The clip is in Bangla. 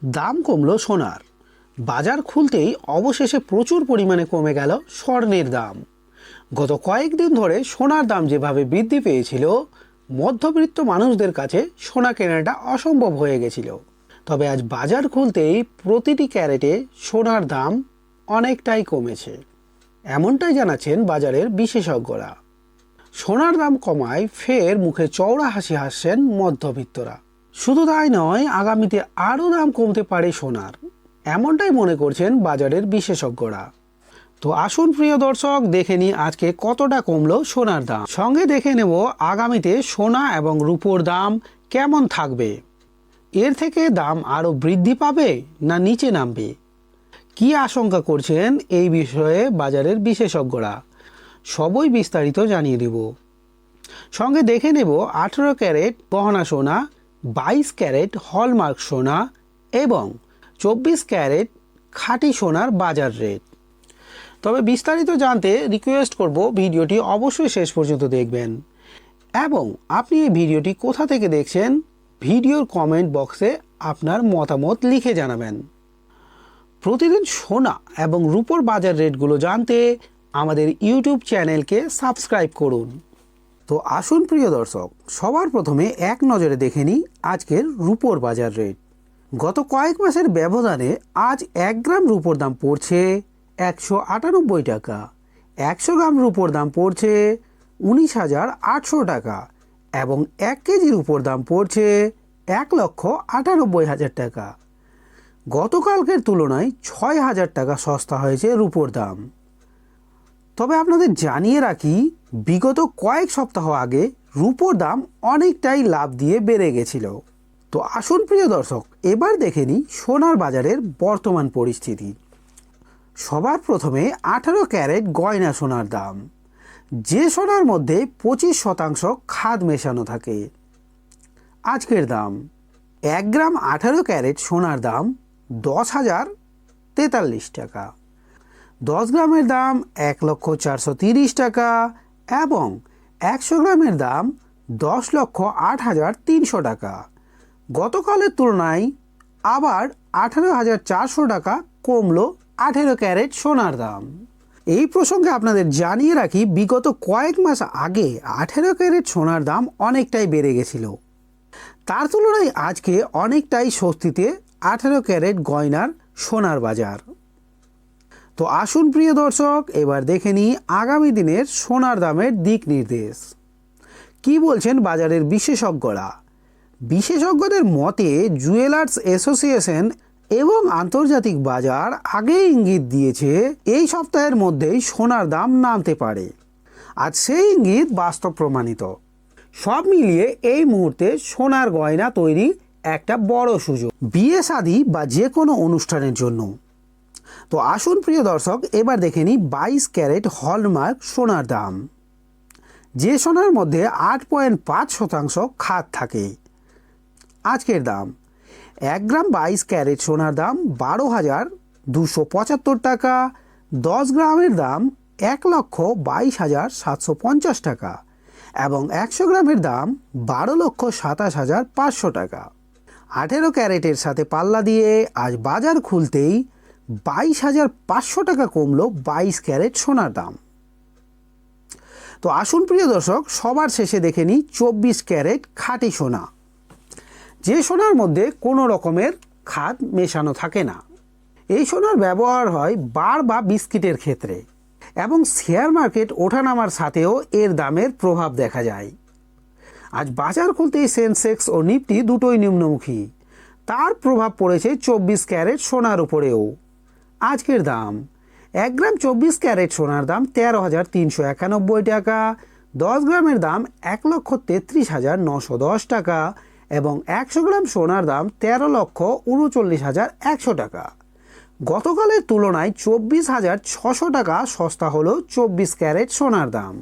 দাম কমলো সোনার। বাজার খুলতেই অবশেষে প্রচুর পরিমাণে কমে গেল স্বর্ণের দাম। গত কয়েকদিন ধরে সোনার দাম যেভাবে বৃদ্ধি পেয়েছিল, মধ্যবিত্ত মানুষদের কাছে সোনা কেনাটা অসম্ভব হয়ে গেছিল। তবে আজ বাজার খুলতেই প্রতিটি ক্যারেটে সোনার দাম অনেকটাই কমেছে, এমনটাই জানাচ্ছেন বাজারের বিশেষজ্ঞরা। সোনার দাম কমায় ফের মুখে চওড়া হাসি হাসছেন মধ্যবিত্তরা। শুধু তাই নয়, আগামীতে আরও দাম কমতে পারে সোনার, এমনটাই মনে করছেন বাজারের বিশেষজ্ঞরা। তো আসুন প্রিয় দর্শক, দেখে নিই আজকে কতটা কমলো সোনার দাম। সঙ্গে দেখে নেব আগামীতে সোনা এবং রূপোর দাম কেমন থাকবে। এর থেকে দাম আরও বৃদ্ধি পাবে না নিচে নামবে, কি আশঙ্কা করছেন এই বিষয়ে বাজারের বিশেষজ্ঞরা, সবই বিস্তারিত জানিয়ে দেব। সঙ্গে দেখে নেব 18 ক্যারেট গহনা সোনা, 22 ক্যারেট হলমার্ক সোনা এবং 24 ক্যারেট খাঁটি সোনার বাজার রেট। তবে বিস্তারিত জানতে রিকোয়েস্ট করব ভিডিওটি অবশ্যই শেষ পর্যন্ত দেখবেন এবং আপনি এই ভিডিওটি কোথা থেকে দেখছেন ভিডিওর কমেন্ট বক্সে আপনার মতামত লিখে জানাবেন। প্রতিদিন সোনা এবং রূপোর বাজার রেটগুলো জানতে আমাদের ইউটিউব চ্যানেলকে সাবস্ক্রাইব করুন। তো আসুন প্রিয় দর্শক, সবার প্রথমে এক নজরে দেখে নিই আজকের রূপোর বাজার রেট। গত কয়েক মাসের ব্যবধানে আজ 1 গ্রাম রূপোর দাম পড়ছে 198 টাকা, 100 গ্রাম রূপোর দাম পড়ছে 19,800 টাকা এবং 1 কেজি রূপোর দাম পড়ছে 1,98,000 টাকা। গতকালকের তুলনায় 6,000 টাকা সস্তা হয়েছে রূপোর দাম। তবে আপনাদের জানিয়ে রাখি, বিগত কয়েক সপ্তাহ আগে রূপোর দাম অনেকটাই লাভ দিয়ে বেড়ে গেছিল। তো আসুন প্রিয় দর্শক, এবার দেখে নিই সোনার বাজারের বর্তমান পরিস্থিতি। সবার প্রথমে 18 ক্যারেট গয়না সোনার দাম, যে সোনার মধ্যে 25% খাদ মেশানো থাকে। আজকের দাম 1 গ্রাম 18 ক্যারেট সোনার দাম 10,043 টাকা, 10 গ্রামের দাম 1,430 টাকা এবং 100 গ্রামের দাম 10,08,300 টাকা। গতকালের তুলনায় আবার 18,400 টাকা কমলো 18 ক্যারেট সোনার দাম। এই প্রসঙ্গে আপনাদের জানিয়ে রাখি, বিগত কয়েক মাস আগে 18 ক্যারেট সোনার দাম অনেকটাই বেড়ে গেছিল, তার তুলনায় আজকে অনেকটাই স্বস্তিতে 18 ক্যারেট গয়নার সোনার বাজার। তো আসুন প্রিয় দর্শক, এবার দেখে নিই আগামী দিনের সোনার দামের দিক নির্দেশ। কি বলছেন বাজারের বিশেষজ্ঞরা। বিশেষজ্ঞদের মতে জুয়েলার্স অ্যাসোসিয়েশন এবং আন্তর্জাতিক বাজার আগেই ইঙ্গিত দিয়েছে এই সপ্তাহের মধ্যেই সোনার দাম নামতে পারে। আজ সেই ইঙ্গিত বাস্তব প্রমাণিত। সব মিলিয়ে এই মুহূর্তে সোনার গয়না তৈরি একটা বড় সুযোগ, বিয়ে শাদী বা যে কোনো অনুষ্ঠানের জন্য। তো আসুন প্রিয় দর্শক, এবার দেখে নিই 22 ক্যারেট হলমার্ক সোনার দাম, যে সোনার মধ্যে 8.5% খাদ থাকে। আজকের দাম 1 গ্রাম 22 ক্যারেট সোনার দাম 12,275 টাকা, 10 গ্রামের দাম 1,22,750 টাকা এবং 100 গ্রামের দাম 12,27,500 টাকা। 18 ক্যারেটের সাথে পাল্লা দিয়ে আজ বাজার খুলতেই 22,500 টাকা কমলো 22 ক্যারেট সোনার দাম। তো আসুন প্রিয় দর্শক, সবার শেষে দেখে নিই 24 ক্যারেট খাঁটি সোনা, যে সোনার মধ্যে কোনো রকমের খাদ মেশানো থাকে না। এই সোনার ব্যবহার হয় বার বা বিস্কিটের ক্ষেত্রে এবং শেয়ার মার্কেট ওঠানামার সাথেও এর দামের প্রভাব দেখা যায়। আজ বাজার খুলতেই সেন্সেক্স ও নিফটি দুটোই নিম্নমুখী, তার প্রভাব পড়েছে 24 ক্যারেট সোনার উপরেও। আজকের দাম 1 গ্রাম 24 ক্যারেট সোনার দাম 13,391 টাকা, 10 গ্রামের দাম 1,33,910 টাকা এবং 100 গ্রাম সোনার দাম 13,39,100 টাকা। গতকালের তুলনায় 24,600 টাকা সস্তা হলো 24 ক্যারেট সোনার দাম।